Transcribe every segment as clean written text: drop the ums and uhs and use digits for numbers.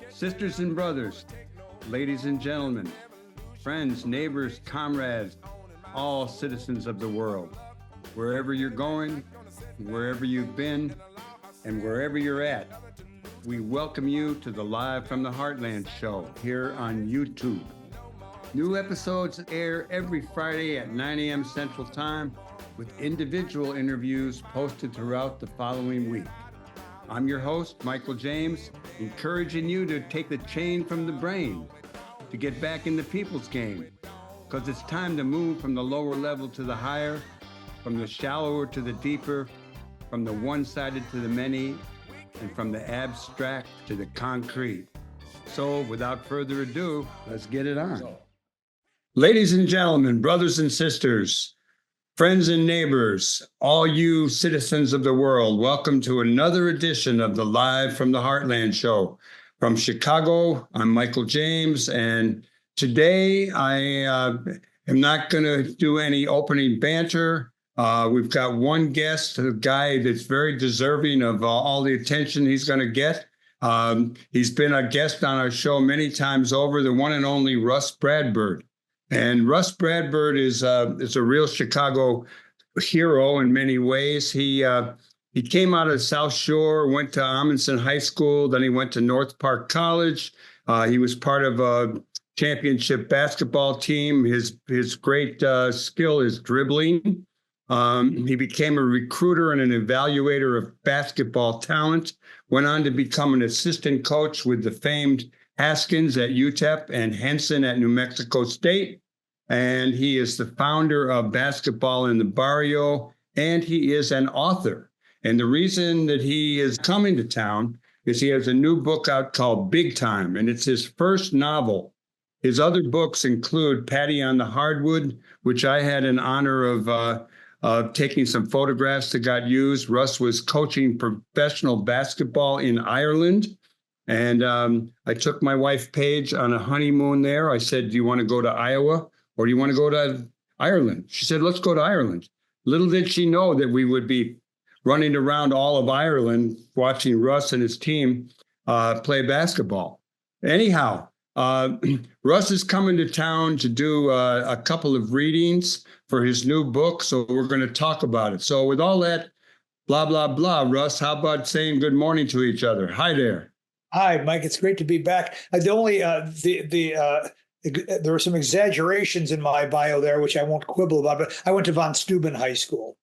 Sisters and brothers, ladies and gentlemen, friends, neighbors, comrades, all citizens of the world, wherever you're going, wherever you've been, and wherever you're at, we welcome you to the Live from the Heartland show here on YouTube. New episodes air every Friday at 9 a.m. Central Time with individual interviews posted throughout the following week. I'm your host, Michael James, encouraging you to take the chain from the brain to get back in the people's game, because it's time to move from the lower level to the higher, from the shallower to the deeper, from the one-sided to the many, and from the abstract to the concrete. So without further ado, let's get it on. Ladies and gentlemen, brothers and sisters, friends and neighbors, all you citizens of the world, welcome to another edition of the Live from the Heartland show. From Chicago, I'm Michael James, and today I am not going to do any opening banter. We've got one guest, a guy that's very deserving of all the attention he's going to get. He's been a guest on our show many times over, the one and only Rus Bradburd. And Rus Bradburd is a real Chicago hero in many ways. He came out of South Shore, went to Amundsen High School, then he went to North Park College. He was part of a championship basketball team. His great skill is dribbling. He became a recruiter and an evaluator of basketball talent, went on to become an assistant coach with the famed Haskins at UTEP and Henson at New Mexico State. And he is the founder of Basketball in the Barrio, and he is an author. And the reason that he is coming to town is he has a new book out called Big Time, and it's his first novel. His other books include Paddy on the Hardwood, which I had an honor of taking some photographs that got used. Rus was coaching professional basketball in Ireland. And I took my wife, Paige, on a honeymoon there. I said, do you want to go to Iowa or do you want to go to Ireland? She said, let's go to Ireland. Little did she know that we would be running around all of Ireland watching Rus and his team play basketball. Anyhow, Rus is coming to town to do a couple of readings for his new book. So we're going to talk about it. So with all that, blah, blah, blah, Rus, how about saying good morning to each other? Hi there. Hi, Mike. It's great to be back. There were some exaggerations in my bio there, which I won't quibble about. But I went to von Steuben High School.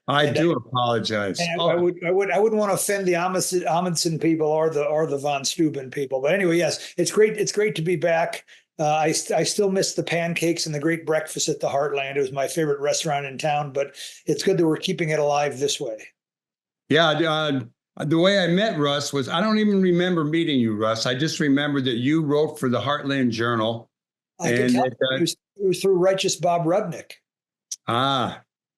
I apologize. I wouldn't want to offend the Amundsen people or the von Steuben people. But anyway, yes, it's great. It's great to be back. I still miss the pancakes and the great breakfast at the Heartland. It was my favorite restaurant in town. But it's good that we're keeping it alive this way. Yeah. The way I met Rus was, I don't even remember meeting you, Rus. I just remember that you wrote for the Heartland Journal. It was through Righteous Bob Rudnick.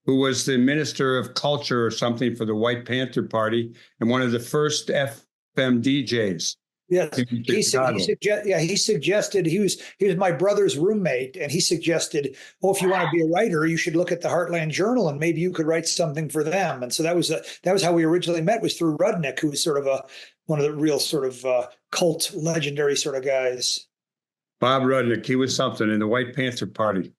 Who was the Minister of Culture or something for the White Panther Party and one of the first FM DJs. Yes, he suggested he was my brother's roommate, and he suggested, if you want to be a writer, you should look at the Heartland Journal, and maybe you could write something for them. And so that was how we originally met, was through Rudnick, who was sort of one of the real sort of cult legendary sort of guys. Bob Rudnick, he was something in the White Panther Party.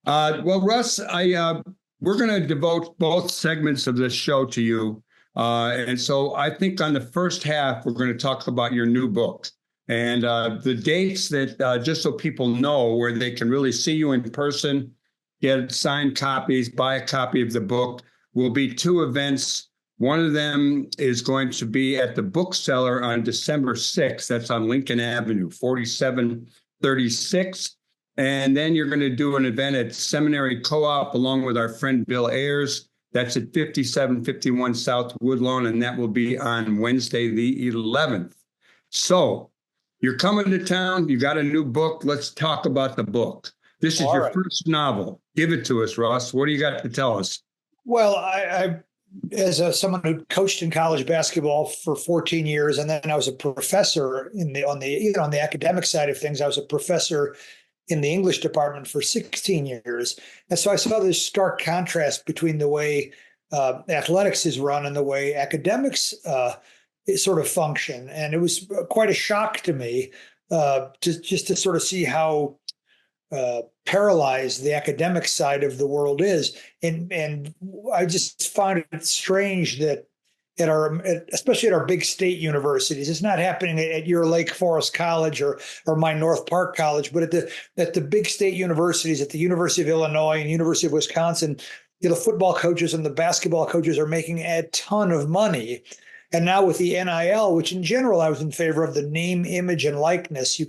Well, Rus, we're going to devote both segments of this show to you. And so I think on the first half, we're going to talk about your new book and the dates that just so people know where they can really see you in person, get signed copies, buy a copy of the book, will be two events. One of them is going to be at the Book Cellar on December 6th. That's on Lincoln Avenue, 4736. And then you're going to do an event at Seminary Co-op along with our friend Bill Ayers. That's at 5751 South Woodlawn, and that will be on Wednesday, the 11th. So you're coming to town. You got a new book. Let's talk about the book. This is your first novel. Give it to us, Rus. What do you got to tell us? Well, I as someone who coached in college basketball for 14 years, and then I was a professor on the academic side of things. I was a professor in the English department for 16 years. And so I saw this stark contrast between the way athletics is run and the way academics sort of function. And it was quite a shock to me to sort of see how paralyzed the academic side of the world is. And I just found it strange that especially at our big state universities, it's not happening at your Lake Forest College or my North Park College, but at the big state universities, at the University of Illinois and University of Wisconsin, the football coaches and the basketball coaches are making a ton of money. And now with the NIL, which in general I was in favor of, the name, image, and likeness,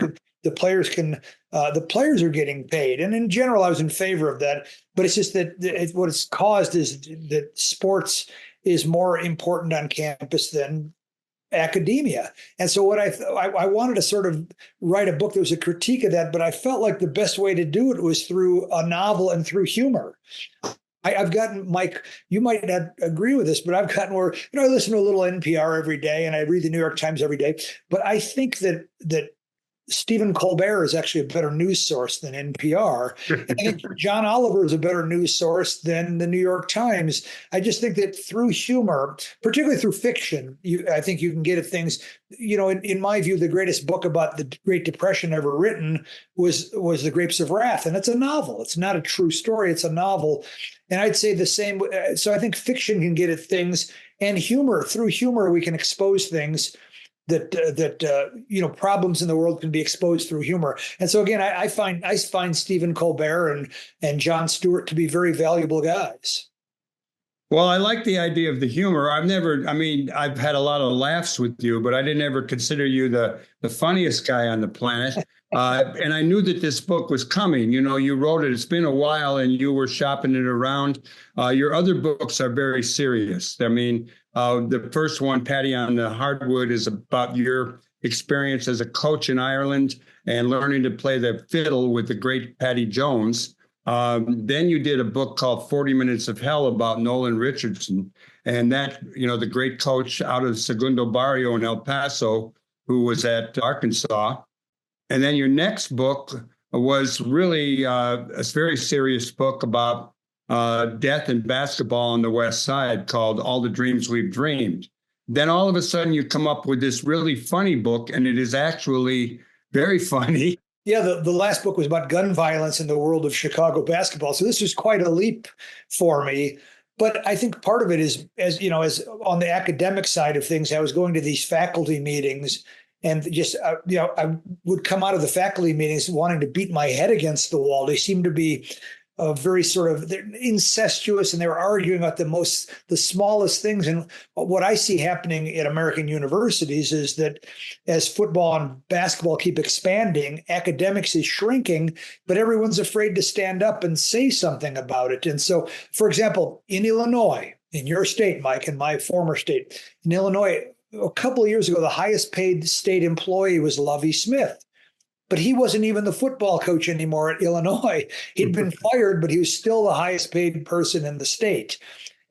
the players are getting paid, and in general I was in favor of that. But it's just that what it's caused is that sports is more important on campus than academia. And so what I wanted to sort of write a book that was a critique of that, but I felt like the best way to do it was through a novel and through humor. I've gotten, Mike, you might not agree with this, but I've gotten where, I listen to a little NPR every day and I read the New York Times every day. But I think that Stephen Colbert is actually a better news source than NPR. I think John Oliver is a better news source than the New York Times. I just think that through humor, particularly through fiction, I think you can get at things. In my view, the greatest book about the Great Depression ever written was The Grapes of Wrath, and it's a novel. It's not a true story. It's a novel. And I'd say the same. So I think fiction can get at things, and humor. Through humor, we can expose things that problems in the world can be exposed through humor. And so again, I find Stephen Colbert and Jon Stewart to be very valuable guys. Well, I like the idea of the humor. I've had a lot of laughs with you, but I didn't ever consider you the funniest guy on the planet. And I knew that this book was coming. You wrote it. It's been a while, and you were shopping it around. Your other books are very serious. The first one, Paddy on the Hardwood, is about your experience as a coach in Ireland and learning to play the fiddle with the great Paddy Jones. Then you did a book called 40 Minutes of Hell about Nolan Richardson, and that, the great coach out of Segundo Barrio in El Paso, who was at Arkansas. And then your next book was really a very serious book about death in basketball on the West Side, called All the Dreams We've Dreamed. Then all of a sudden you come up with this really funny book, and it is actually very funny. Yeah, the last book was about gun violence in the world of Chicago basketball. So this was quite a leap for me. But I think part of it is, as on the academic side of things, I was going to these faculty meetings, and just, I would come out of the faculty meetings wanting to beat my head against the wall. They seemed to be very sort of incestuous, and they were arguing about the smallest things. And what I see happening at American universities is that as football and basketball keep expanding, academics is shrinking, but everyone's afraid to stand up and say something about it. And so, for example, in Illinois, in your state, Mike, in my former state, in Illinois, a couple of years ago, the highest paid state employee was Lovie Smith. But he wasn't even the football coach anymore at Illinois. He'd been fired, but he was still the highest paid person in the state.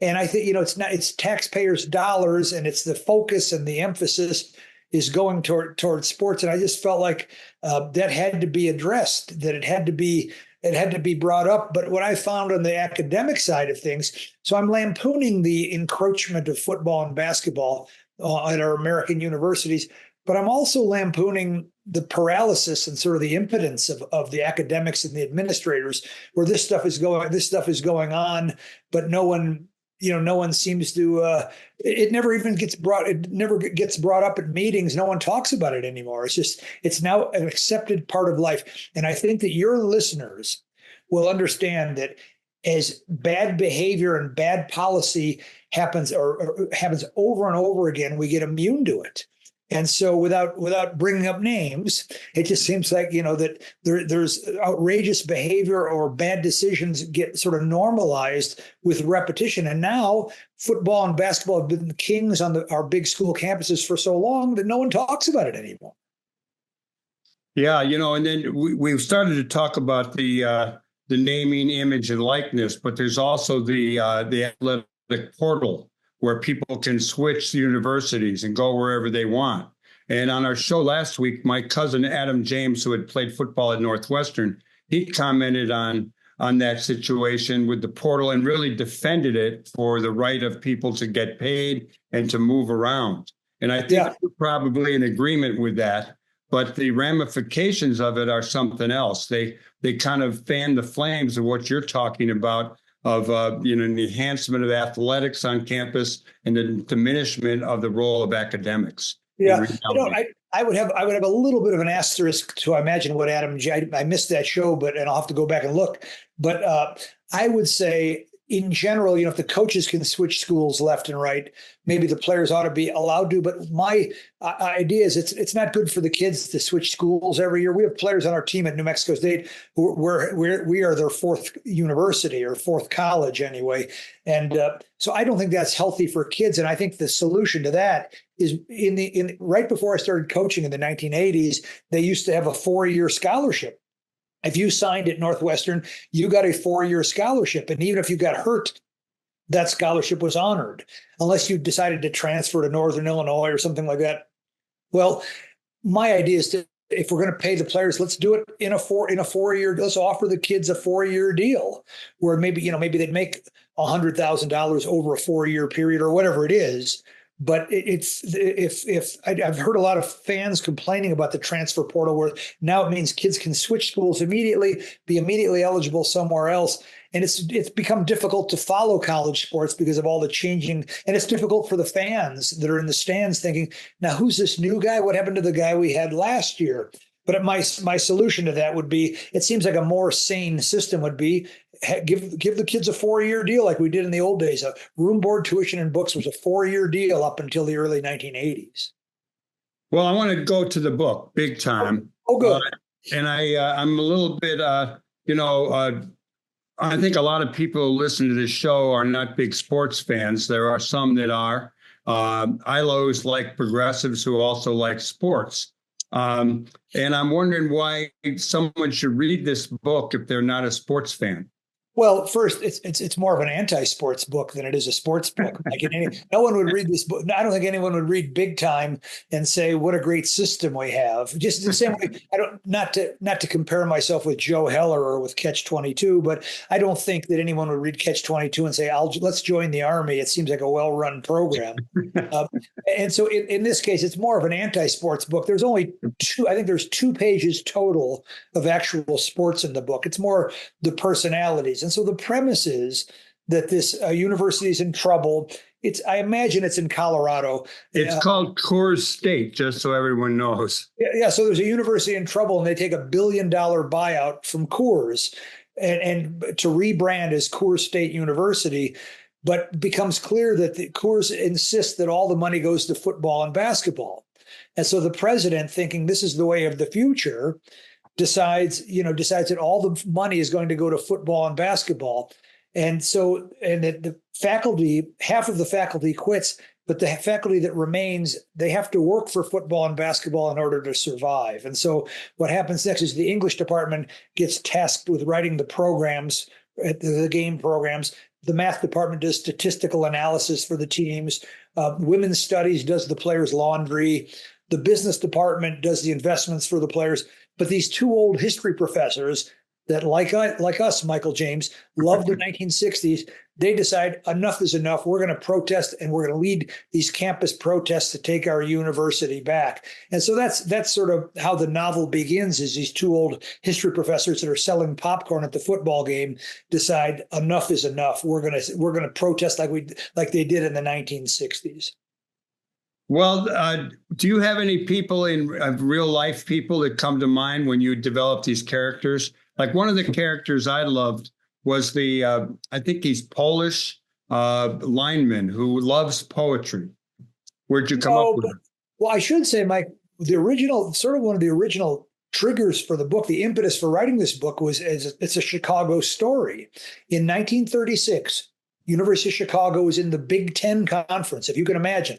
And I think, it's taxpayers' dollars, and it's the focus and the emphasis is going toward sports. And I just felt like that had to be addressed, that it had to be brought up. But what I found on the academic side of things, so I'm lampooning the encroachment of football and basketball at our American universities, but I'm also lampooning the paralysis and sort of the impotence of the academics and the administrators, where this stuff is going on, but no one seems to. It never gets brought up at meetings. No one talks about it anymore. It's now an accepted part of life, and I think that your listeners will understand that as bad behavior and bad policy happens or happens over and over again, we get immune to it. And so without bringing up names, it just seems like, that there's outrageous behavior or bad decisions get sort of normalized with repetition. And now football and basketball have been the kings on our big school campuses for so long that no one talks about it anymore. Yeah, and then we've started to talk about the naming, image, and likeness, but there's also the athletic portal, where people can switch universities and go wherever they want. And on our show last week, my cousin Adam James, who had played football at Northwestern, he commented on that situation with the portal and really defended it for the right of people to get paid and to move around. And I think you're probably in agreement with that. But the ramifications of it are something else. They kind of fan the flames of what you're talking about, of the enhancement of athletics on campus and the diminishment of the role of academics. Yeah, I would have a little bit of an asterisk to imagine what Adam. I missed that show, and I'll have to go back and look. But I would say, in general, if the coaches can switch schools left and right, maybe the players ought to be allowed to. But my idea is it's not good for the kids to switch schools every year. We have players on our team at New Mexico State we are their fourth university or fourth college anyway. And so I don't think that's healthy for kids. And I think the solution to that is right before I started coaching in the 1980s, they used to have a 4-year scholarship. If you signed at Northwestern, you got a 4-year scholarship. And even if you got hurt, that scholarship was honored, unless you decided to transfer to Northern Illinois or something like that. Well, my idea is if we're going to pay the players, let's do it in a 4-year. Let's offer the kids a 4-year deal where maybe they'd make $100,000 over a 4-year period or whatever it is. But I've heard a lot of fans complaining about the transfer portal, where now it means kids can switch schools immediately, be immediately eligible somewhere else. And it's become difficult to follow college sports because of all the changing. And it's difficult for the fans that are in the stands thinking, now, who's this new guy? What happened to the guy we had last year? But my solution to that would be, it seems like a more sane system would be, give the kids a 4-year deal like we did in the old days. Room, board, tuition, and books was a 4-year deal up until the early 1980s. Well, I want to go to the book big time. Oh, good. And I'm a little bit, I think a lot of people who listen to this show are not big sports fans. There are some that are. I always like progressives who also like sports. And I'm wondering why someone should read this book if they're not a sports fan. Well, first, it's more of an anti-sports book than it is a sports book. No one would read this book. I don't think anyone would read Big Time and say, "What a great system we have." Just the same way. Not to compare myself with Joe Heller or with Catch 22, but I don't think that anyone would read Catch 22 and say, "Let's join the Army." It seems like a well-run program. And so, in this case, it's more of an anti-sports book. There's only two. I think there's 2 pages total of actual sports in the book. It's more the personalities. And so the premise is that this university is in trouble. I imagine it's in Colorado. It's called Coors State, just so everyone knows. Yeah. So there's a university in trouble, and they take $1 billion buyout from Coors and to rebrand as Coors State University. But it becomes clear that the Coors insists that all the money goes to football and basketball. And so the president, thinking this is the way of the future, decides that all the money is going to go to football and basketball. And that the faculty, half of the faculty quits, but the faculty that remains, they have to work for football and basketball in order to survive. And so what happens next is the English department gets tasked with writing the programs, the game programs. The math department does statistical analysis for the teams. Women's studies does the players' laundry. The business department does the investments for the players. But these 2 old history professors that, like us, Michael James, loved the 1960s, they decide enough is enough. We're going to protest, and we're going to lead these campus protests to take our university back. And so that's sort of how the novel begins, is these 2 old history professors that are selling popcorn at the football game decide enough is enough. We're going to protest like they did in the 1960s. Well, do you have any people in real life people that come to mind when you develop these characters? Like one of the characters I loved was I think he's Polish lineman who loves poetry. Where'd you come up with it? Well, I should say, Mike, one of the original triggers for the book, the impetus for writing this book it's a Chicago story. In 1936, University of Chicago was in the Big Ten Conference, if you can imagine.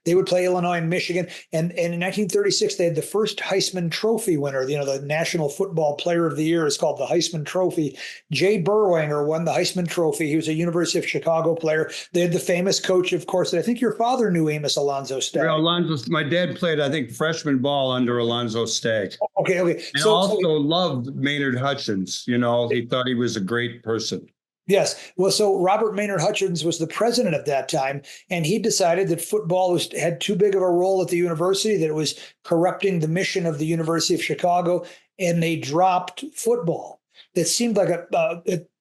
They would play Illinois and Michigan. And in 1936, they had the first Heisman Trophy winner. The National Football Player of the Year is called the Heisman Trophy. Jay Berwanger won the Heisman Trophy. He was a University of Chicago player. They had the famous coach, of course, that I think your father knew, Amos Alonzo Stagg. Yeah, my dad played, I think, freshman ball under Alonzo Stagg. Okay. And also loved Maynard Hutchins. He thought he was a great person. Yes. Well, so Robert Maynard Hutchins was the president at that time, and he decided that football had too big of a role at the university, that it was corrupting the mission of the University of Chicago, and they dropped football. It seemed like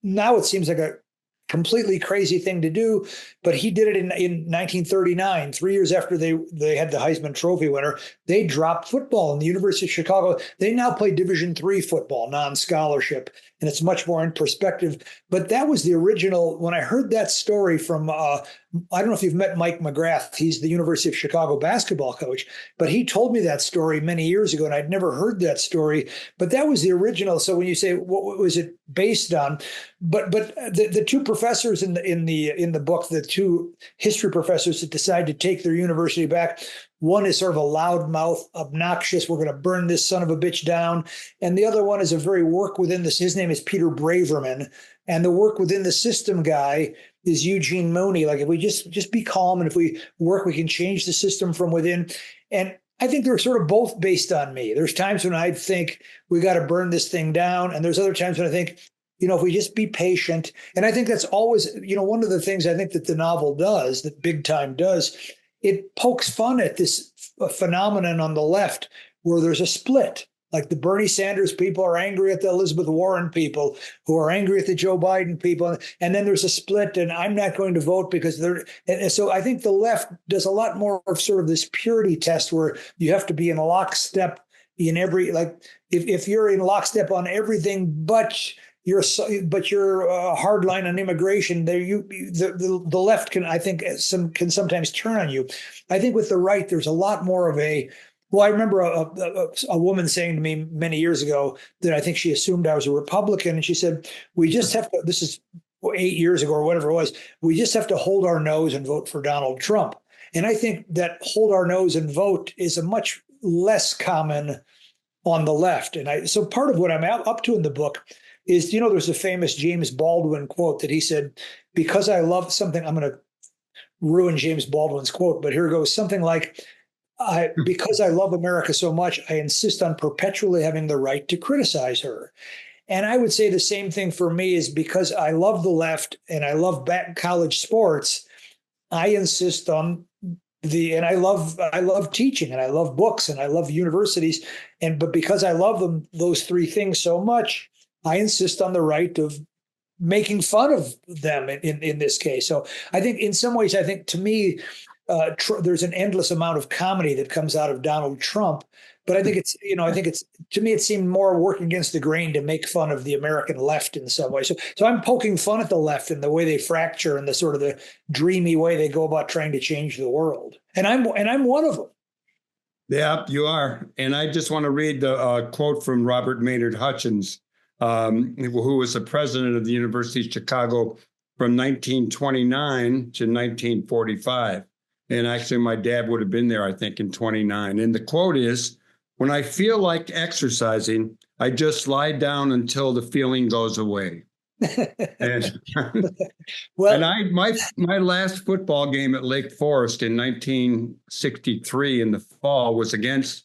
now it seems like a completely crazy thing to do, but he did it in 1939, 3 years after they had the Heisman Trophy winner. They dropped football in the University of Chicago. They now play Division III football, non-scholarship, and it's much more in perspective. But that was the original. When I heard that story from, I don't know if you've met Mike McGrath. He's the University of Chicago basketball coach, but he told me that story many years ago, and I'd never heard that story. But that was the original. So when you say what was it based on, but the two professors in the book, the two history professors that decide to take their university back, one is sort of a loudmouth, obnoxious, we're going to burn this son of a bitch down. And the other one is a very work within this. His name is Peter Braverman. And the work within the system guy is Eugene Mooney. Like, if we just be calm, and if we work, we can change the system from within. And I think they're sort of both based on me. There's times when I think we got to burn this thing down. And there's other times when I think, if we just be patient. And I think that's always, one of the things I think that the novel does, that Big Time does, it pokes fun at this phenomenon on the left where there's a split. Like, the Bernie Sanders people are angry at the Elizabeth Warren people, who are angry at the Joe Biden people. And then there's a split, and I'm not going to vote because they're. And so I think the left does a lot more of sort of this purity test where you have to be in lockstep in every, like, if you're in lockstep on everything, but you're hard line on immigration, there the left can, I think, can sometimes turn on you. I think with the right, there's a lot more of a. Well, I remember a woman saying to me many years ago that I think she assumed I was a Republican, and she said, "We just have to." This is 8 years ago or whatever it was. We just have to hold our nose and vote for Donald Trump. And I think that hold our nose and vote is a much less common on the left. And so part of what I'm up to in the book is, there's a famous James Baldwin quote that he said, "Because I love something," I'm going to ruin James Baldwin's quote, but here goes, something like, because I love America so much, I insist on perpetually having the right to criticize her. And I would say the same thing for me is, because I love the left and I love college sports, I insist on and I love teaching, and I love books, and I love universities. But because I love them, those three things so much, I insist on the right of making fun of them in this case. So I think in some ways, to me, there's an endless amount of comedy that comes out of Donald Trump, but I think to me, it seemed more working against the grain to make fun of the American left in some way. So I'm poking fun at the left and the way they fracture and the sort of the dreamy way they go about trying to change the world. And I'm one of them. Yeah, you are. And I just want to read the quote from Robert Maynard Hutchins, who was the president of the University of Chicago from 1929 to 1945. And actually, my dad would have been there, I think, in 29. And the quote is, "When I feel like exercising, I just lie down until the feeling goes away." And, well, and my last football game at Lake Forest in 1963 in the fall was against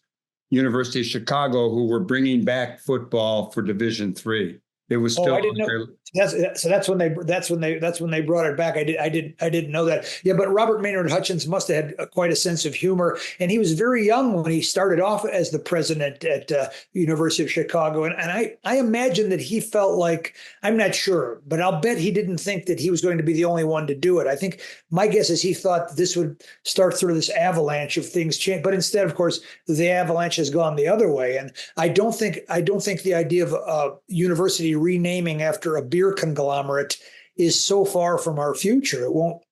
University of Chicago, who were bringing back football for Division III. It was still. I didn't know. That's when they brought it back. I didn't know that. Yeah, but Robert Maynard Hutchins must have had quite a sense of humor, and he was very young when he started off as the president at University of Chicago. And I imagine that he felt like, I'm not sure, but I'll bet he didn't think that he was going to be the only one to do it. I think my guess is he thought this would start sort of this avalanche of things change, but instead, of course, the avalanche has gone the other way. And I don't think the idea of a university renaming after a beer conglomerate is so far from our future. It won't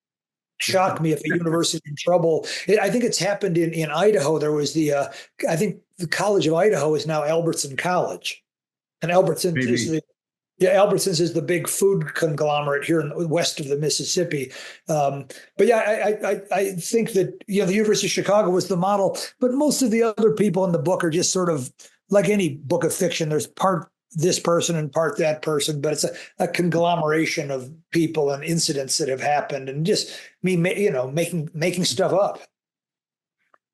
shock me if a university in trouble. I think it's happened in Idaho. There was I think the College of Idaho is now Albertson College, and Albertsons is the big food conglomerate here west of the Mississippi. But yeah, I think that the University of Chicago was the model, but most of the other people in the book are just sort of like any book of fiction. There's part this person and part that person, but it's a conglomeration of people and incidents that have happened, and just me, making stuff up.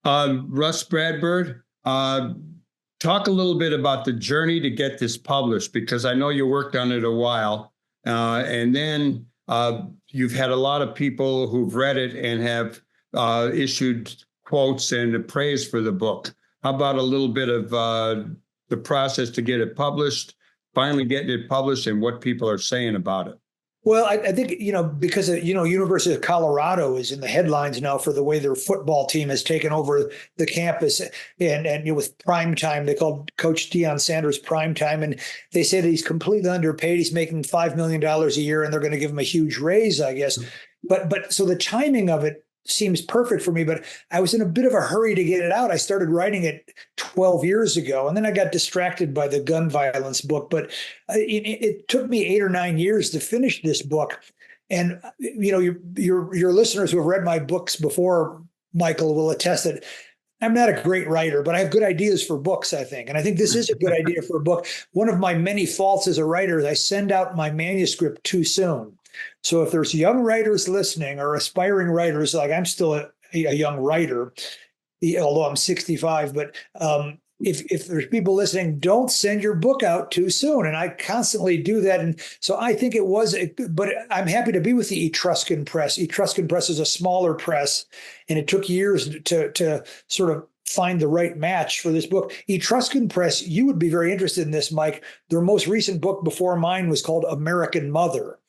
Rus Bradburd, talk a little bit about the journey to get this published, because I know you worked on it a while. And then you've had a lot of people who've read it and have issued quotes and praise for the book. How about a little bit of the process to get it published, finally getting it published, and what people are saying about it? Well, I think, because, University of Colorado is in the headlines now for the way their football team has taken over the campus. And with prime time, they called Coach Deion Sanders prime time. And they say that he's completely underpaid. He's making $5 million a year, and they're going to give him a huge raise, I guess. But so the timing of it seems perfect for me, but I was in a bit of a hurry to get it out. I started writing it 12 years ago, and then I got distracted by the gun violence book. But it took me 8 or 9 years to finish this book. And your listeners who have read my books before, Michael, will attest that I'm not a great writer, but I have good ideas for books, I think. And I think this is a good idea for a book. One of my many faults as a writer is I send out my manuscript too soon. So if there's young writers listening or aspiring writers, like I'm still a young writer, although I'm 65, but if there's people listening, don't send your book out too soon. And I constantly do that. And so I think it was, but I'm happy to be with the Etruscan Press. Etruscan Press is a smaller press, and it took years to sort of find the right match for this book. Etruscan Press, you would be very interested in this, Mike. Their most recent book before mine was called American Mother.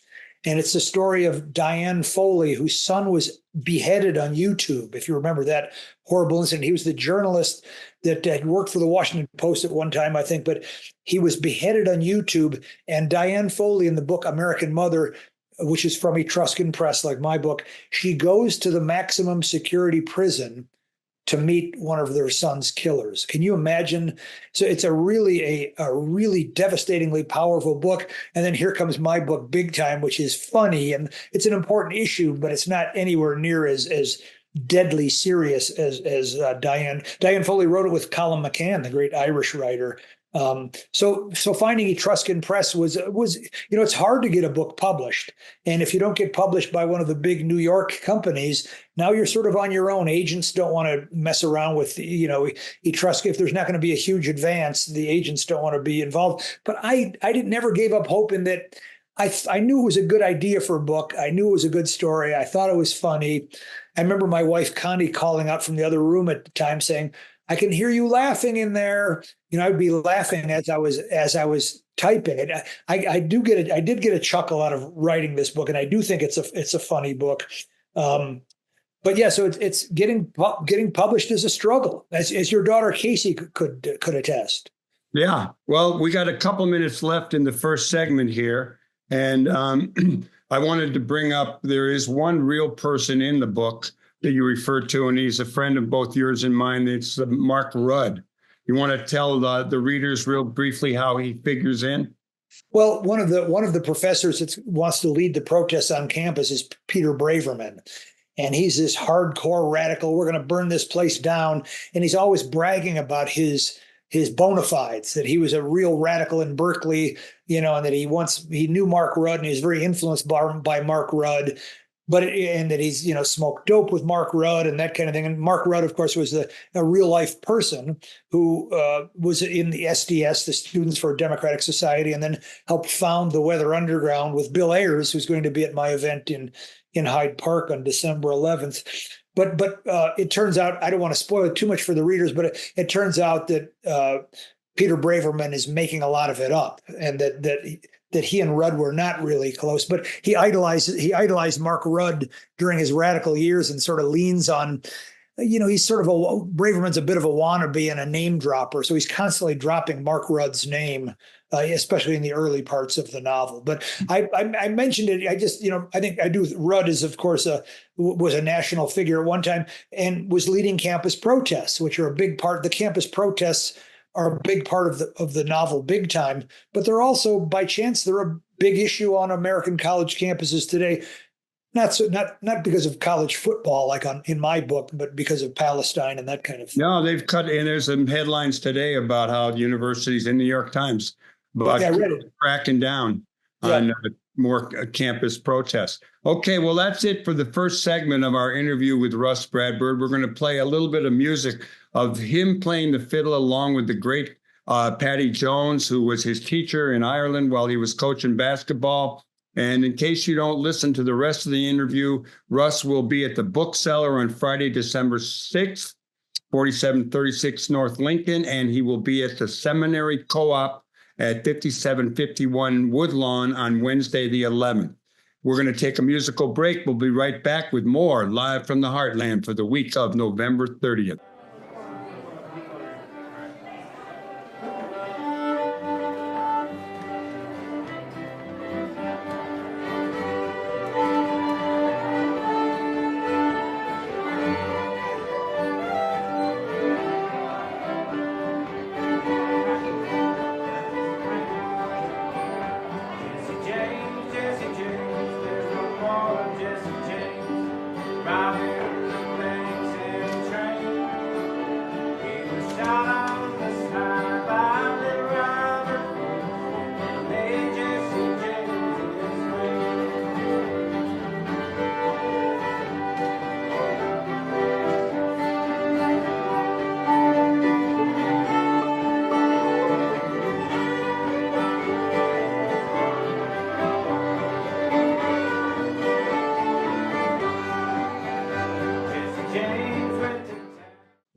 And it's the story of Diane Foley, whose son was beheaded on YouTube, if you remember that horrible incident. He was the journalist that had worked for the Washington Post at one time, I think, but he was beheaded on YouTube. And Diane Foley, in the book American Mother, which is from Etruscan Press, like my book, she goes to the maximum security prison to meet one of their son's killers. Can you imagine? So it's a really devastatingly powerful book. And then here comes my book, Big Time, which is funny, and it's an important issue, but it's not anywhere near as deadly serious as Diane. Diane Foley wrote it with Colin McCann, the great Irish writer. So finding Etruscan Press was it's hard to get a book published. And if you don't get published by one of the big New York companies, now you're sort of on your own. Agents don't want to mess around with, Etruscan. If there's not going to be a huge advance, the agents don't want to be involved. But I never gave up hope in that. I knew it was a good idea for a book. I knew it was a good story. I thought it was funny. I remember my wife, Connie, calling out from the other room at the time saying, "I can hear you laughing in there." I would be laughing as I was typing it. I did get a chuckle out of writing this book, and I do think it's a funny book. But yeah, so it's getting published is a struggle, as your daughter Casey could attest. Yeah. Well, we got a couple minutes left in the first segment here, and I wanted to bring up, there is one real person in the book that you refer to, and he's a friend of both yours and mine. It's Mark Rudd. You want to tell the readers real briefly how he figures in? Well, one of the professors that wants to lead the protests on campus is Peter Braverman. And he's this hardcore radical. We're going to burn this place down. And he's always bragging about his bona fides, that he was a real radical in Berkeley, and that he knew Mark Rudd, and he was very influenced by Mark Rudd. And that he's, smoked dope with Mark Rudd and that kind of thing. And Mark Rudd, of course, was a real life person who was in the SDS, the Students for a Democratic Society, and then helped found the Weather Underground with Bill Ayers, who's going to be at my event in Hyde Park on December 11th. But it turns out, I don't want to spoil it too much for the readers, but it turns out that Peter Braverman is making a lot of it up, and that he and Rudd were not really close, but he idolized Mark Rudd during his radical years and sort of leans on, he's sort of Braverman's a bit of a wannabe and a name dropper. So he's constantly dropping Mark Rudd's name, especially in the early parts of the novel. But I mentioned it. I think Rudd is, of course, was a national figure at one time and was leading campus protests, which are a big part. The campus protests are a big part of the novel Big Time, but they're also, by chance, they're a big issue on American college campuses today. Not because of college football, like in my book, but because of Palestine and that kind of thing. No, they've cut, and there's some headlines today about how universities in the New York Times about cracking down on more campus protests. Okay, well, that's it for the first segment of our interview with Rus Bradburd. We're going to play a little bit of music of him playing the fiddle along with the great Paddy Jones, who was his teacher in Ireland while he was coaching basketball. And in case you don't listen to the rest of the interview, Rus will be at the Book Cellar on Friday, December 6th, 4736 North Lincoln, and he will be at the Seminary Co-op at 5751 Woodlawn on Wednesday, the 11th. We're going to take a musical break. We'll be right back with more live from the Heartland for the week of November 30th.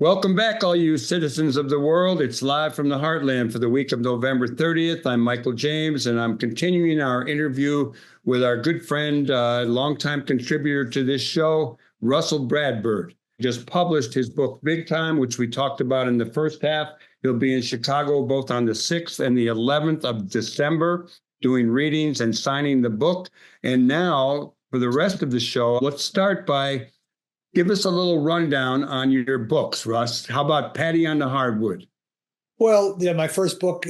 Welcome back, all you citizens of the world. It's live from the Heartland for the week of November 30th. I'm Michael James, and I'm continuing our interview with our good friend, longtime contributor to this show, Rus Bradburd. Just published his book, Big Time, which we talked about in the first half. He'll be in Chicago both on the 6th and the 11th of December, doing readings and signing the book. And now, for the rest of the show, let's start by give us a little rundown on your books, Rus. How about Paddy on the Hardwood? Well, yeah, my first book,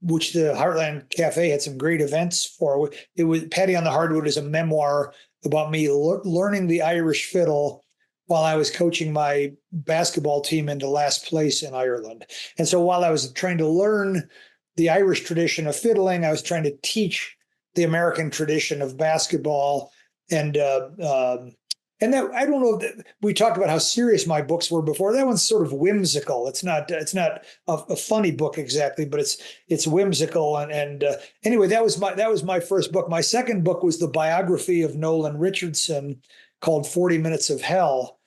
which the Heartland Cafe had some great events for, it was Paddy on the Hardwood is a memoir about me learning the Irish fiddle while I was coaching my basketball team into last place in Ireland. And so while I was trying to learn the Irish tradition of fiddling, I was trying to teach the American tradition of basketball. And that, I don't know, we talked about how serious my books were before. That one's sort of whimsical. It's not a funny book exactly, but it's whimsical. And anyway, that was my first book. My second book was the biography of Nolan Richardson called 40 Minutes of Hell.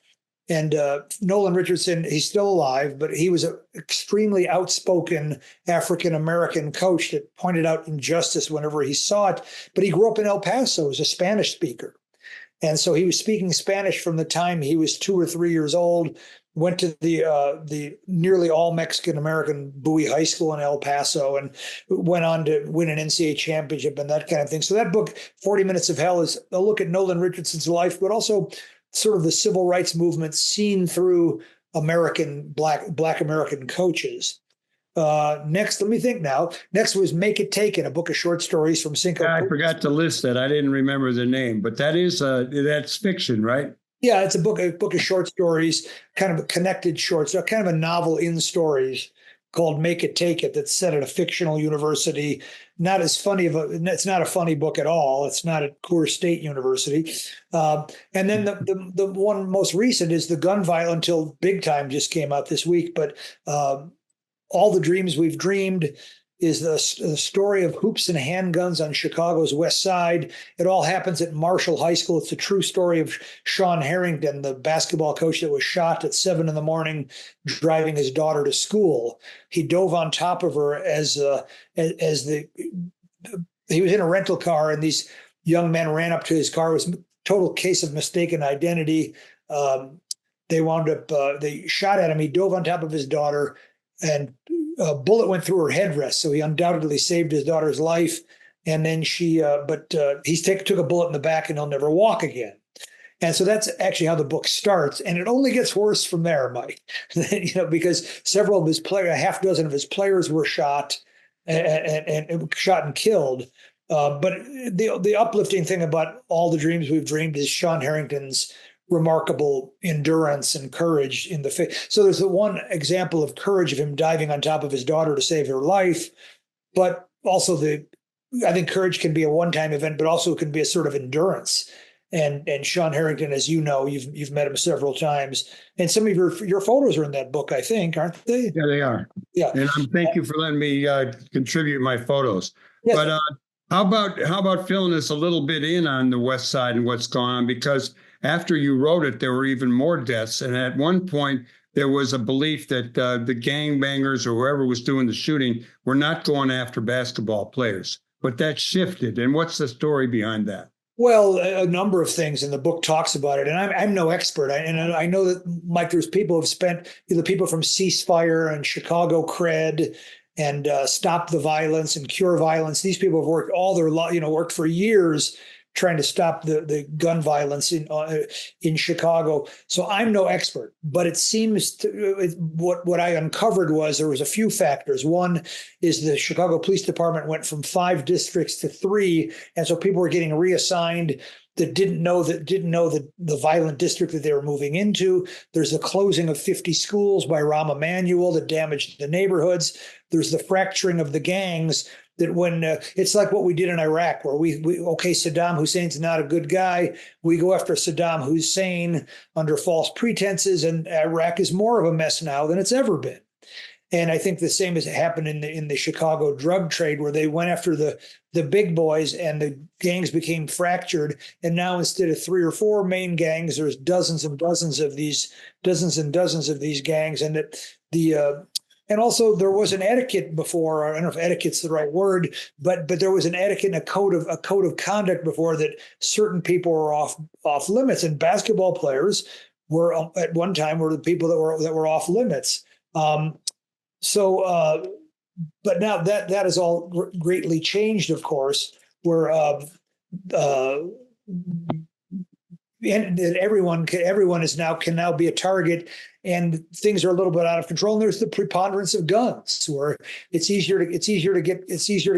And Nolan Richardson, he's still alive, but he was an extremely outspoken African-American coach that pointed out injustice whenever he saw it. But he grew up in El Paso as a Spanish speaker. And so he was speaking Spanish from the time he was 2 or 3 years old, went to the nearly all Mexican-American Bowie High School in El Paso and went on to win an NCAA championship and that kind of thing. So that book, 40 Minutes of Hell, is a look at Nolan Richardson's life, but also sort of the civil rights movement seen through Black American coaches. Next, let me think now. Next was Make It Take It, a book of short stories from Cinco. Yeah, I forgot to list that. I didn't remember the name, but that's fiction, right? Yeah, it's a book of short stories, kind of a connected short story, kind of a novel in stories called Make It Take It that's set at a fictional university. Not as funny it's not a funny book at all. It's not at Coors State University. And then the one most recent is The Gun Violence Until Big Time just came out this week, but All the Dreams We've Dreamed is the story of hoops and handguns on Chicago's West Side. It all happens at Marshall High School. It's a true story of Sean Harrington, the basketball coach that was shot at 7 a.m. driving his daughter to school. He dove on top of her he was in a rental car, and these young men ran up to his car. It was a total case of mistaken identity. They shot at him. He dove on top of his daughter, and a bullet went through her headrest. So he undoubtedly saved his daughter's life. And then he took a bullet in the back, and he'll never walk again. And so that's actually how the book starts. And it only gets worse from there, Mike, because several of his players, a half dozen of his players were shot and killed. But the uplifting thing about All the Dreams We've Dreamed is Sean Harrington's remarkable endurance and courage in the face. So there's the one example of courage of him diving on top of his daughter to save her life, but also I think courage can be a one-time event, but also can be a sort of endurance. And Sean Harrington, as you know, you've met him several times, and some of your photos are in that book, I think, aren't they? Yeah, they are. Yeah, and thank you for letting me contribute my photos. Yes. But How about filling us a little bit in on the West Side and what's going on? Because after you wrote it, there were even more deaths, and at one point there was a belief that the gangbangers or whoever was doing the shooting were not going after basketball players, but that shifted. And what's the story behind that? Well, a number of things, and the book talks about it. And I'm no expert, and I know that, Mike, there's people who've spent, the people from Ceasefire and Chicago Cred and Stop the Violence and Cure Violence. These people have worked all their worked for years trying to stop the gun violence in Chicago. So I'm no expert, but it seems what I uncovered was there was a few factors. One is the Chicago Police Department went from 5 districts to 3, and so people were getting reassigned that didn't know the violent district that they were moving into. There's the closing of 50 schools by Rahm Emanuel that damaged the neighborhoods. There's the fracturing of the gangs. That when it's like what we did in Iraq, where we Saddam Hussein's not a good guy. We go after Saddam Hussein under false pretenses, and Iraq is more of a mess now than it's ever been. And I think the same has happened in the Chicago drug trade, where they went after the big boys and the gangs became fractured. And now instead of 3 or 4 main gangs, there's dozens and dozens of these gangs, and that and also there was an etiquette before. I don't know if etiquette's the right word, but there was an etiquette and a code of conduct before that certain people were off limits, and basketball players were at one time the people that were off limits. But now that has all greatly changed, of course, where and everyone can now be a target, and things are a little bit out of control. And there's the preponderance of guns, where it's easier to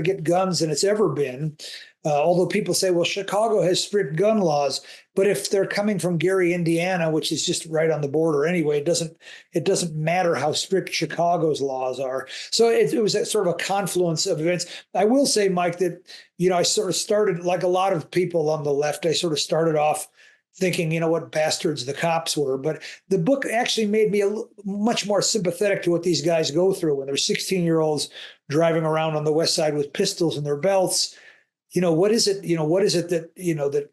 get guns than it's ever been. Although people say, well, Chicago has strict gun laws, but if they're coming from Gary, Indiana, which is just right on the border anyway, it doesn't matter how strict Chicago's laws are. So it was sort of a confluence of events. I will say, Mike, that I sort of started, like a lot of people on the left, I sort of started off thinking, what bastards the cops were. But the book actually made me much more sympathetic to what these guys go through when they're 16-year-olds driving around on the West Side with pistols in their belts. What is it? What is it that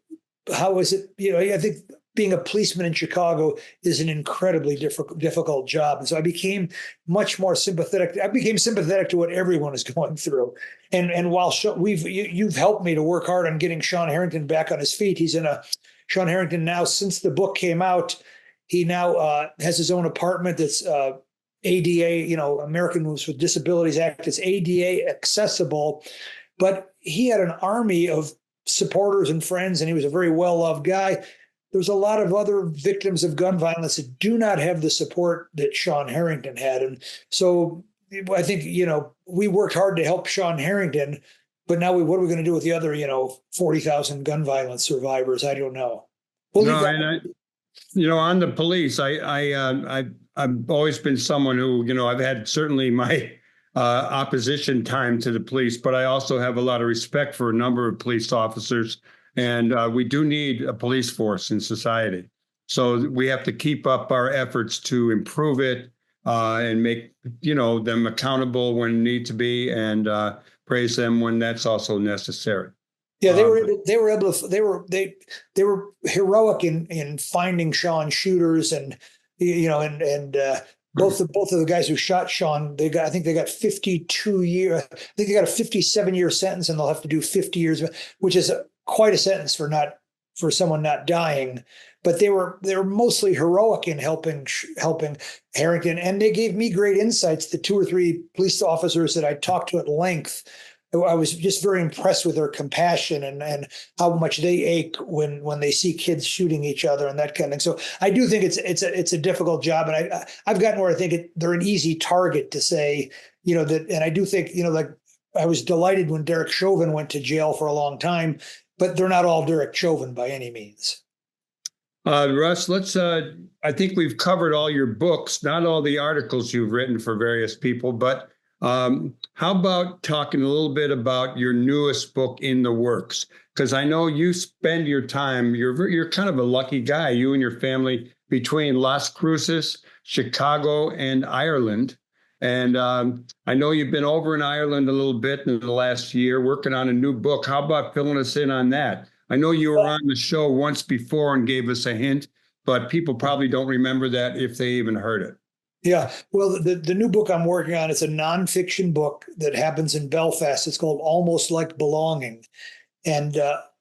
how is it? I think being a policeman in Chicago is an incredibly difficult job. And so I became much more sympathetic. I became sympathetic to what everyone is going through. And while you've helped me to work hard on getting Sean Harrington back on his feet. Sean Harrington now, since the book came out, he now has his own apartment that's ADA, Americans with Disabilities Act. It's ADA accessible. But he had an army of supporters and friends, and he was a very well-loved guy. There's a lot of other victims of gun violence that do not have the support that Sean Harrington had. And so I think, we worked hard to help Sean Harrington, but now what are we going to do with the other, 40,000 gun violence survivors? I don't know. On the police, I've always been someone who, I've had certainly my opposition time to the police, but I also have a lot of respect for a number of police officers, and we do need a police force in society. So we have to keep up our efforts to improve it and make them accountable when need to be, and praise them when that's also necessary. Yeah, they were heroic in finding Sean shooters, and both of the guys who shot Sean, I think they got 52 years. I think they got a 57-year sentence, and they'll have to do 50 years, which is quite a sentence for someone not dying. But they were mostly heroic in helping Harrington, and they gave me great insights. The 2 or 3 police officers that I talked to at length, I was just very impressed with their compassion and how much they ache when they see kids shooting each other and that kind of thing. So I do think it's a difficult job, and I've gotten where I think they're an easy target to say, that. And I do think, like, I was delighted when Derek Chauvin went to jail for a long time, but they're not all Derek Chauvin by any means. Russ, I think we've covered all your books, not all the articles you've written for various people, but how about talking a little bit about your newest book, In the Works? Because I know you spend your time, you're kind of a lucky guy, you and your family, between Las Cruces, Chicago, and Ireland. And I know you've been over in Ireland a little bit in the last year working on a new book. How about filling us in on that? I know you were on the show once before and gave us a hint, but people probably don't remember that if they even heard it. Yeah. Well, the new book I'm working on is a nonfiction book that happens in Belfast. It's called Almost Like Belonging. And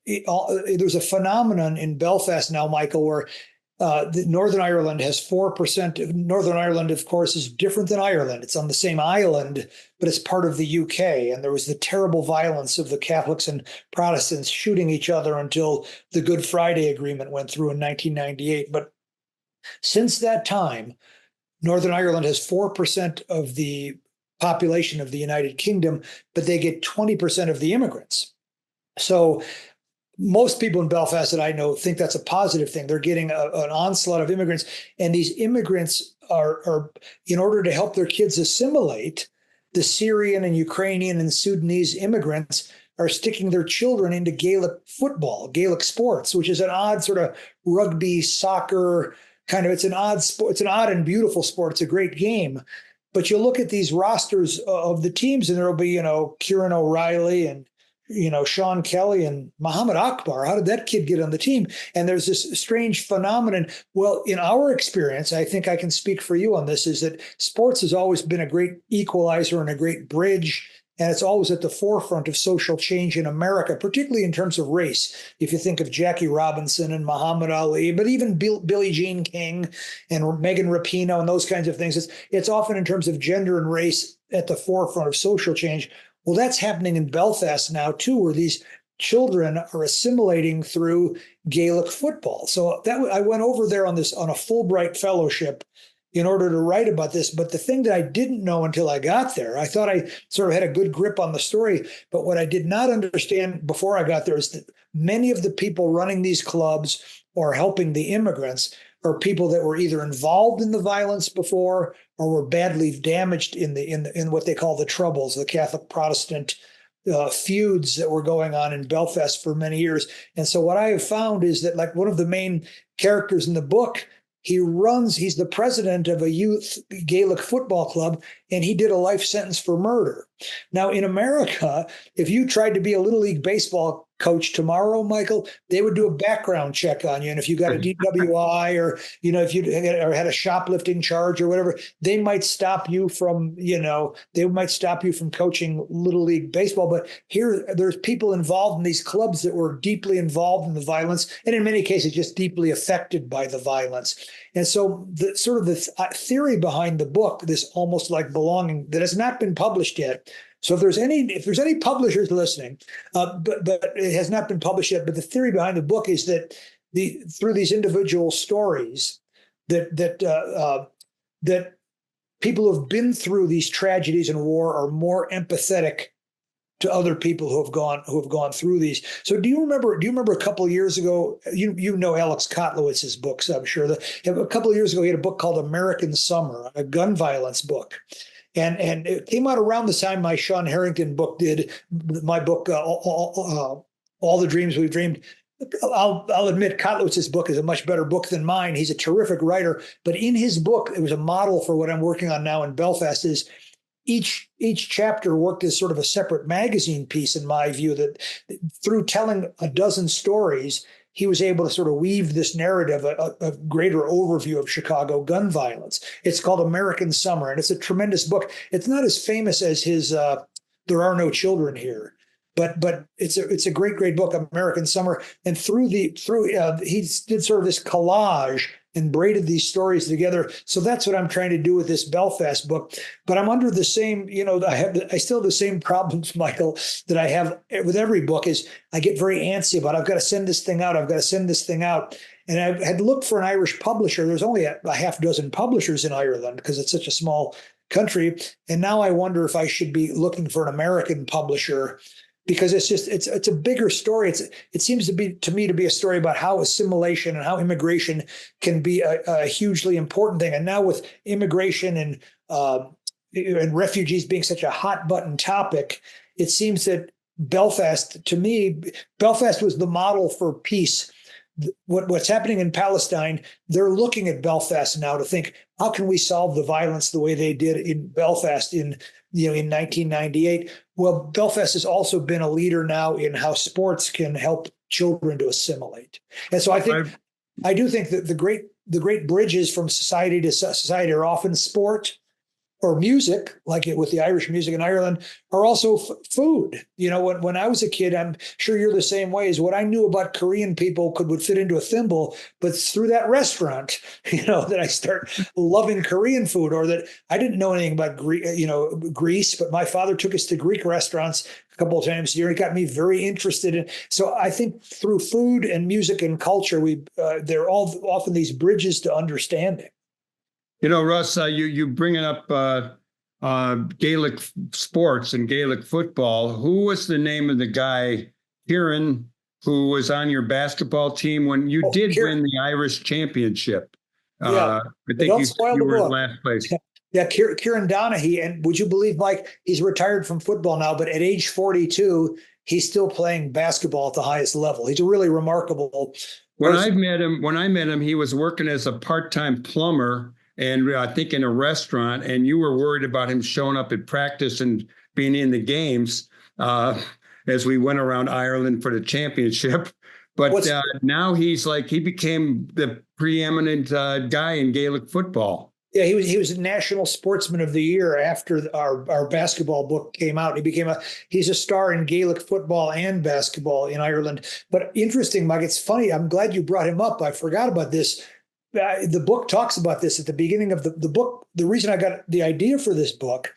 there's a phenomenon in Belfast now, Michael, where Northern Ireland has 4%. Northern Ireland, of course, is different than Ireland. It's on the same island, but it's part of the UK. And there was the terrible violence of the Catholics and Protestants shooting each other until the Good Friday Agreement went through in 1998. But since that time, Northern Ireland has 4% of the population of the United Kingdom, but they get 20% of the immigrants. So most people in Belfast that I know think that's a positive thing. They're getting an onslaught of immigrants, and these immigrants are in order to help their kids assimilate, the Syrian and Ukrainian and Sudanese immigrants are sticking their children into Gaelic football, Gaelic sports, which is an odd sort of rugby, soccer kind of. It's an odd sport. It's an odd and beautiful sport. It's a great game. But you look at these rosters of the teams, and there'll be, Kieran O'Reilly and Sean Kelly and Muhammad Akbar. How did that kid get on the team? And there's this strange phenomenon. Well, in our experience, I think I can speak for you on this, is that sports has always been a great equalizer and a great bridge. And it's always at the forefront of social change in America, particularly in terms of race. If you think of Jackie Robinson and Muhammad Ali, but even Billie Jean King and Megan Rapinoe and those kinds of things, it's often in terms of gender and race at the forefront of social change. Well, that's happening in Belfast now, too, where these children are assimilating through Gaelic football. So I went over there on a Fulbright fellowship in order to write about this. But the thing that I didn't know until I got there, I thought I sort of had a good grip on the story. But what I did not understand before I got there is that many of the people running these clubs or helping the immigrants are people that were either involved in the violence before or were badly damaged in what they call the Troubles, the Catholic Protestant feuds that were going on in Belfast for many years. And so what I have found is that, like, one of the main characters in the book, he's the president of a youth Gaelic football club, and he did a life sentence for murder. Now, in America, if you tried to be a Little League baseball coach tomorrow, Michael, they would do a background check on you. And if you got a DWI or, if you had a shoplifting charge or whatever, they might stop you from, coaching Little League baseball. But here, there's people involved in these clubs that were deeply involved in the violence, and in many cases, just deeply affected by the violence. And so the theory behind the book, this Almost Like Belonging, that has not been published yet. So if there's any publishers listening, but it has not been published yet. But the theory behind the book is that through these individual stories, that people who have been through these tragedies and war are more empathetic to other people who have gone through these. So do you remember a couple of years ago, you know Alex Kotlowitz's books, I'm sure. A couple of years ago, he had a book called American Summer, a gun violence book. And it came out around the time my Sean Harrington book did, my book, All the Dreams We've Dreamed. I'll admit Kotlowitz's book is a much better book than mine. He's a terrific writer. But in his book, it was a model for what I'm working on now in Belfast. Is each chapter worked as sort of a separate magazine piece, in my view, that through telling a dozen stories, he was able to sort of weave this narrative, a greater overview of Chicago gun violence. It's called American Summer, and it's a tremendous book. It's not as famous as his There Are No Children Here, but it's a great book, American Summer. And he did sort of this collage and braided these stories together. So that's what I'm trying to do with this Belfast book. But I'm under the same, I still have the same problems, Michael, that I have with every book. Is I get very antsy about, I've got to send this thing out. And I had looked for an Irish publisher. There's only a half dozen publishers in Ireland because it's such a small country. And now I wonder if I should be looking for an American publisher, because it's a bigger story. It seems to me to be a story about how assimilation and how immigration can be a hugely important thing. And now with immigration and refugees being such a hot button topic, it seems that Belfast was the model for peace what's happening in Palestine, they're looking at Belfast now to think, how can we solve the violence the way they did in Belfast in 1998? Well, Belfast has also been a leader now in how sports can help children to assimilate. And so I do think that the great bridges from society to society are often sport or music, like it with the Irish music in Ireland, are also food. When I was a kid, I'm sure you're the same way, is what I knew about Korean people would fit into a thimble, but it's through that restaurant, that I start loving Korean food, or that I didn't know anything about Greece, but my father took us to Greek restaurants a couple of times a year. He got me very interested in. So I think through food and music and culture, they're all often these bridges to understanding. Russ, you bringing up Gaelic sports and Gaelic football. Who was the name of the guy, Kieran, who was on your basketball team when you did win the Irish championship? Yeah, I think you were in last place. Yeah, Kieran Donaghy. And would you believe, Mike, he's retired from football now, but at age 42, he's still playing basketball at the highest level. He's a really remarkable person. When I met him, he was working as a part-time plumber, and I think in a restaurant, and you were worried about him showing up at practice and being in the games as we went around Ireland for the championship. But now he became the preeminent guy in Gaelic football. Yeah, he was National Sportsman of the Year after our basketball book came out. He's a star in Gaelic football and basketball in Ireland. But interesting, Mike, it's funny. I'm glad you brought him up. I forgot about this. The book talks about this at the beginning of the book. The reason I got the idea for this book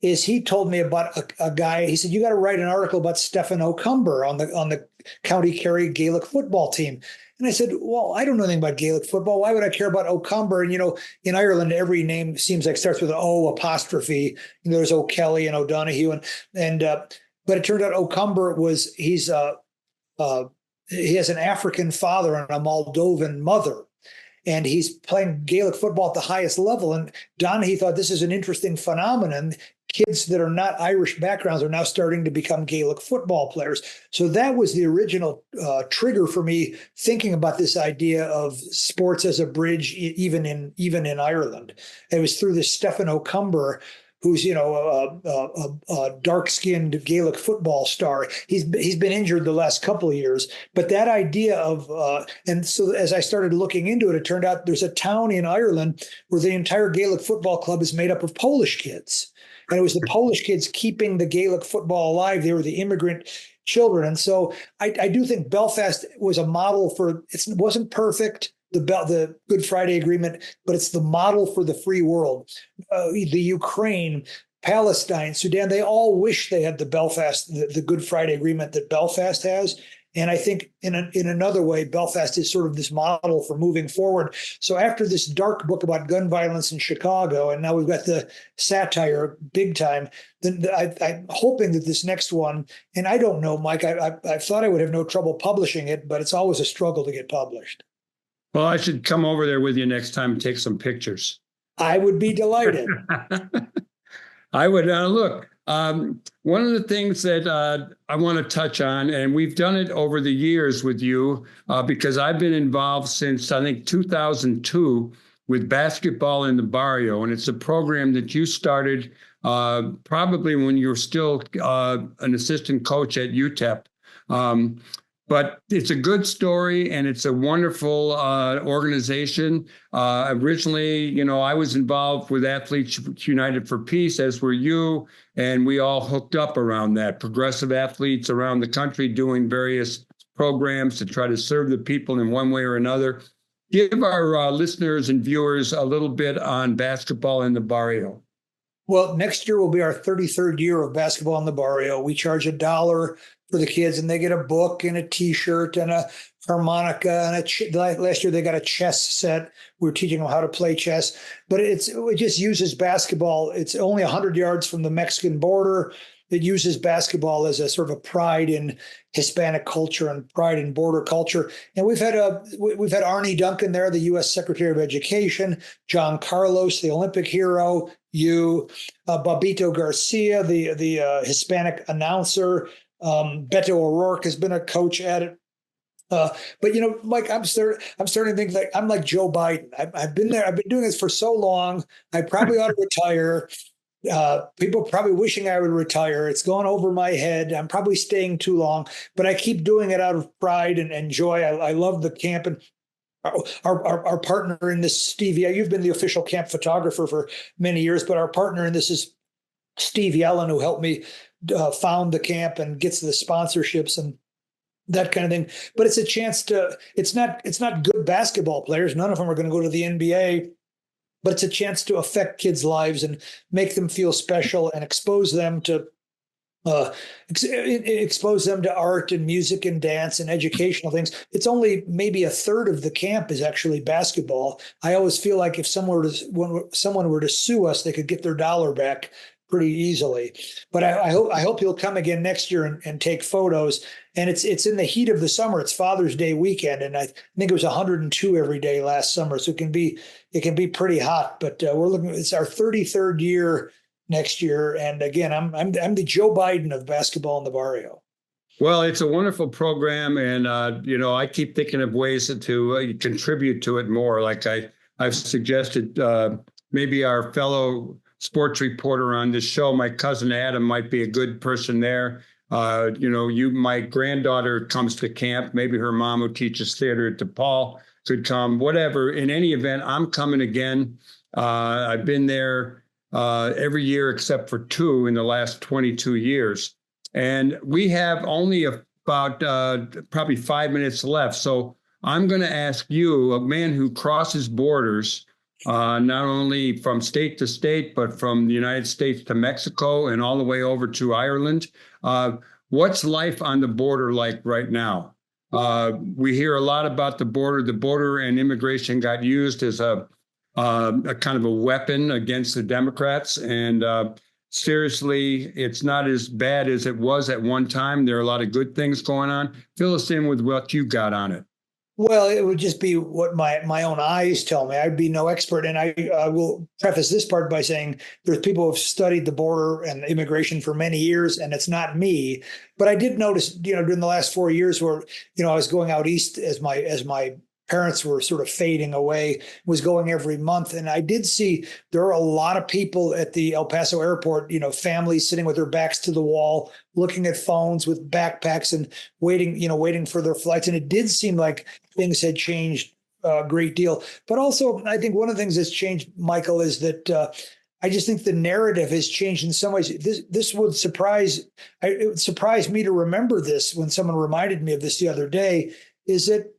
is he told me about a guy. He said, you got to write an article about Stephen O'Cumber on the County Kerry Gaelic football team. And I said, well, I don't know anything about Gaelic football. Why would I care about O'Cumber? And, in Ireland, every name seems like starts with an O apostrophe. There's O'Kelly and O'Donoghue. But it turned out O'Cumber he has an African father and a Moldovan mother. And he's playing Gaelic football at the highest level. And Donaghy thought this is an interesting phenomenon. Kids that are not Irish backgrounds are now starting to become Gaelic football players. So that was the original trigger for me thinking about this idea of sports as a bridge, even in Ireland. It was through this Stephen O'Cumber, who's a dark-skinned Gaelic football star. He's been injured the last couple of years, but that idea of and so as I started looking into it, it turned out there's a town in Ireland where the entire Gaelic football club is made up of Polish kids, and it was the Polish kids keeping the Gaelic football alive. They were the immigrant children, and so I do think Belfast was a model for. It wasn't perfect, the Good Friday Agreement, but it's the model for the free world. The Ukraine, Palestine, Sudan, they all wish they had the Good Friday Agreement that Belfast has. And I think in another way, Belfast is sort of this model for moving forward. So after this dark book about gun violence in Chicago, and now we've got the satire big time, then I'm hoping that this next one, and I don't know, Mike, I thought I would have no trouble publishing it, but it's always a struggle to get published. Well, I should come over there with you next time and take some pictures. I would be delighted. I would. Look, one of the things that I want to touch on, and we've done it over the years with you, because I've been involved since, I think, 2002 with Basketball in the Barrio. And it's a program that you started probably when you were still an assistant coach at UTEP. But it's a good story, and it's a wonderful organization. Originally, I was involved with Athletes United for Peace, as were you, and we all hooked up around that. Progressive athletes around the country doing various programs to try to serve the people in one way or another. Give our listeners and viewers a little bit on Basketball in the Barrio. Well, next year will be our 33rd year of Basketball in the Barrio. We charge $1 for the kids, and they get a book and a T-shirt and a harmonica. And last year they got a chess set. We were teaching them how to play chess, but it just uses basketball. It's only 100 yards from the Mexican border. It uses basketball as a sort of a pride in Hispanic culture and pride in border culture. And we've had Arnie Duncan there, the U.S. Secretary of Education, John Carlos, the Olympic hero, Babito Garcia, the Hispanic announcer. Beto O'Rourke has been a coach at it. But Mike, I'm starting to think like I'm like Joe Biden. I've been there. I've been doing this for so long. I probably ought to retire. People probably wishing I would retire. It's gone over my head. I'm probably staying too long, but I keep doing it out of pride and joy. I love the camp, and our partner in this, Steve. Yeah, you've been the official camp photographer for many years, but our partner in this is Steve Yellen, who helped me found the camp and gets the sponsorships and that kind of thing. But it's a chance to. It's not good basketball players. None of them are going to go to the NBA. But it's a chance to affect kids' lives and make them feel special and expose them to art and music and dance and educational things. It's only maybe a third of the camp is actually basketball. I always feel like if someone were to sue us, they could get their dollar back pretty easily. But I hope you'll come again next year and take photos. And it's in the heat of the summer. It's Father's Day weekend, and I think it was 102 every day last summer. So it can be pretty hot. But we're looking. It's our 33rd year next year, and again, I'm the Joe Biden of basketball in the barrio. Well, it's a wonderful program, and I keep thinking of ways to contribute to it more. Like I've suggested, maybe our fellow sports reporter on this show, my cousin Adam, might be a good person there. My granddaughter comes to camp. Maybe her mom, who teaches theater at DePaul, could come. Whatever. In any event, I'm coming again. I've been there every year except for 2 in the last 22 years. And we have only about probably 5 minutes left. So I'm going to ask you, a man who crosses borders, not only from state to state, but from the United States to Mexico and all the way over to Ireland. What's life on the border like right now? We hear a lot about the border. The border and immigration got used as a kind of a weapon against the Democrats. And seriously, it's not as bad as it was at one time. There are a lot of good things going on. Fill us in with what you got on it. Well, it would just be what my own eyes tell me. I'd be no expert. And I will preface this part by saying there's people who have studied the border and immigration for many years, and it's not me. But I did notice, during the last 4 years where, I was going out east as my parents were sort of fading away, was going every month. And I did see there are a lot of people at the El Paso airport, families sitting with their backs to the wall, looking at phones with backpacks and waiting for their flights. And it did seem like things had changed a great deal. But also, I think one of the things that's changed, Michael, is that I just think the narrative has changed in some ways. This would surprise me to remember this when someone reminded me of this the other day, is that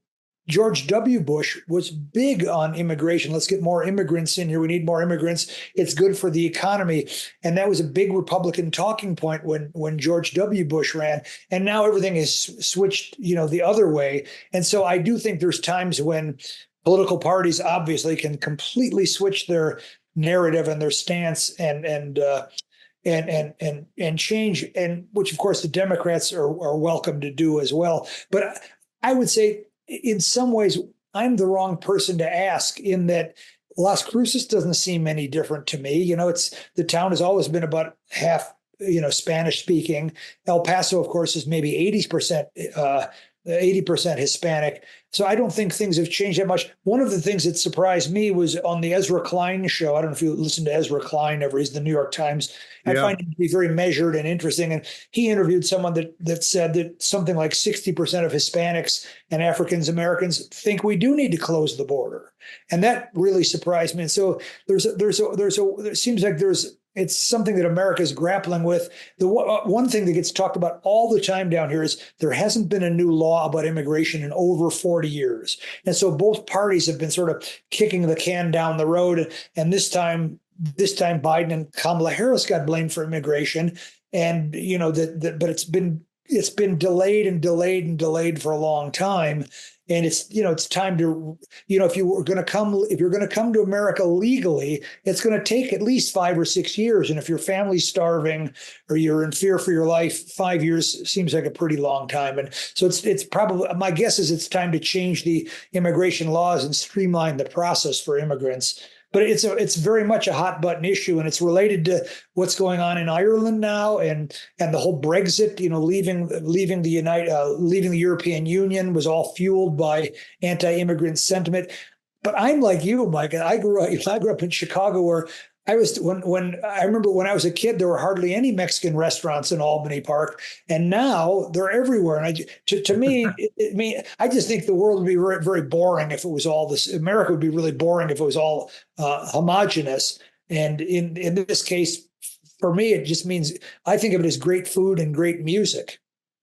George W. Bush was big on immigration. Let's get more immigrants in here. We need more immigrants. It's good for the economy. And that was a big Republican talking point when George W. Bush ran. And now everything is switched, the other way. And so I do think there's times when political parties obviously can completely switch their narrative and their stance and change, and which of course the Democrats are welcome to do as well. But I would say, in some ways, I'm the wrong person to ask, in that Las Cruces doesn't seem any different to me. The town has always been about half, Spanish speaking. El Paso, of course, is maybe 80% Hispanic. So I don't think things have changed that much. One of the things that surprised me was on the Ezra Klein show. I don't know if you listen to Ezra Klein ever. He's the New York Times. I find him to be very measured and interesting. And he interviewed someone that said that something like 60% of Hispanics and African Americans think we do need to close the border. And that really surprised me. And so it seems like it's something that America is grappling with. The one thing that gets talked about all the time down here is there hasn't been a new law about immigration in over 40 years. And so both parties have been sort of kicking the can down the road. And this time Biden and Kamala Harris got blamed for immigration. And, but it's been delayed and delayed and delayed for a long time. And it's time to, if you're going to come to America legally, it's going to take at least 5 or 6 years. And if your family's starving or you're in fear for your life, 5 years seems like a pretty long time. And so it's probably, my guess is it's time to change the immigration laws and streamline the process for immigrants. but it's very much a hot button issue, and it's related to what's going on in Ireland now, and the whole Brexit. leaving the European Union was all fueled by anti-immigrant sentiment. But I'm like you, Mike. I grew up in Chicago, where when I remember when I was a kid, there were hardly any Mexican restaurants in Albany Park, and now they're everywhere. And to me, I just think the world would be very, very boring if it was all this. America would be really boring if it was all homogenous. And in this case, for me, it just means I think of it as great food and great music.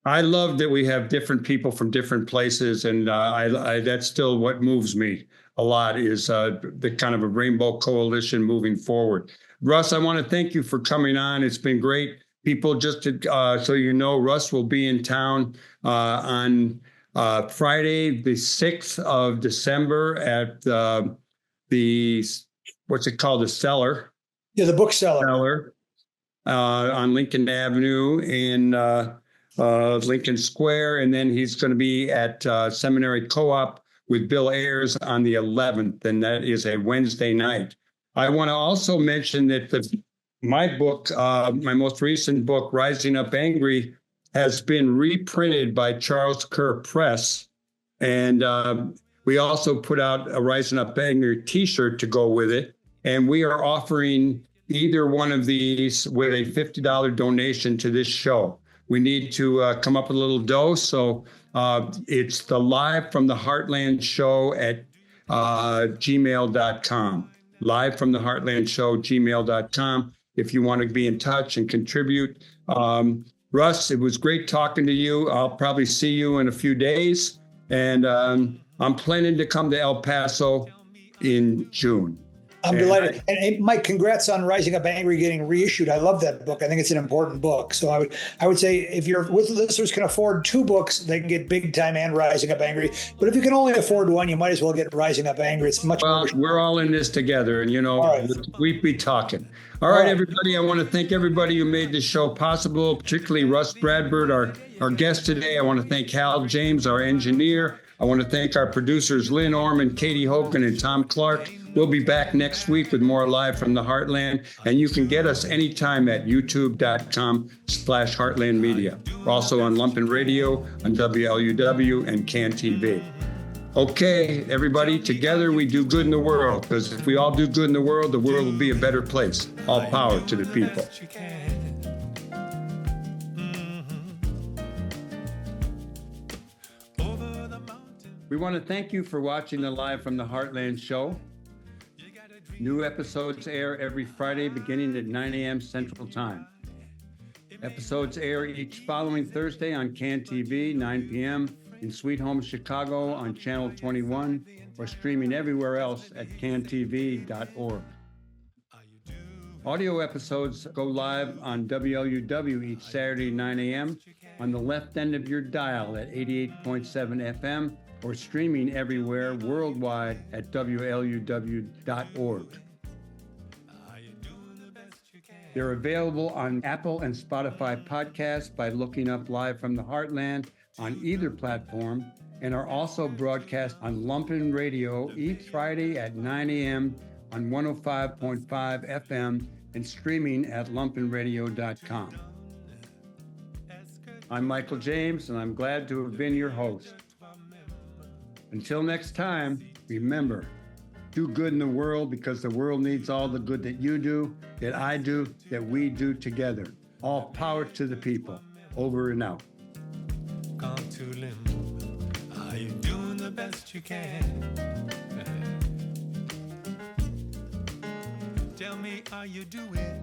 I love that we have different people from different places, and I that's still what moves me a lot, is the kind of a rainbow coalition moving forward. Russ, I want to thank you for coming on. It's been great. People, just to, so you know, Russ will be in town on Friday, the 6th of December at the, what's it called? The Cellar. Yeah, the Book Cellar. Cellar on Lincoln Avenue in Lincoln Square. And then he's going to be at Seminary Co-op with Bill Ayers on the 11th, and that is a Wednesday night. I want to also mention that my book, my most recent book, Rising Up Angry, has been reprinted by Charles Kerr Press. And we also put out a Rising Up Angry t-shirt to go with it. And we are offering either one of these with a $50 donation to this show. We need to come up with a little dough. So it's the Live from the Heartland show at gmail.com. Live from the Heartland show, gmail.com. If you want to be in touch and contribute. Russ, it was great talking to you. I'll probably see you in a few days. And I'm planning to come to El Paso in June. I'm delighted. And Mike, congrats on Rising Up Angry getting reissued. I love that book. I think it's an important book. So I would say if your listeners can afford 2 books, they can get Big Time and Rising Up Angry. But if you can only afford one, you might as well get Rising Up Angry. It's much more. We're all in this together, and we be talking. All right, everybody. I want to thank everybody who made this show possible, particularly Rus Bradburd, our guest today. I want to thank Hal James, our engineer. I want to thank our producers, Lynn Orman, Katie Hogan, and Tom Clark. We'll be back next week with more Live from the Heartland. And you can get us anytime at youtube.com/Heartland Media. We're also on Lumpen Radio, on WLUW, and CAN TV. Okay, everybody, together we do good in the world, because if we all do good in the world will be a better place. All power to the people. We want to thank you for watching the Live from the Heartland show. New episodes air every Friday beginning at 9 a.m. Central Time. Episodes air each following Thursday on CAN TV, 9 p.m. in Sweet Home Chicago on Channel 21, or streaming everywhere else at cantv.org. Audio episodes go live on WLUW each Saturday, 9 a.m. on the left end of your dial at 88.7 FM, or streaming everywhere worldwide at WLUW.org. They're available on Apple and Spotify podcasts by looking up Live from the Heartland on either platform, and are also broadcast on Lumpen Radio each Friday at 9 a.m. on 105.5 FM and streaming at lumpenradio.com. I'm Michael James, and I'm glad to have been your host. Until next time, remember, do good in the world, because the world needs all the good that you do, that I do, that we do together. All power to the people. Over and out. Come to limb. Are you doing the best you can? Tell me, are you doing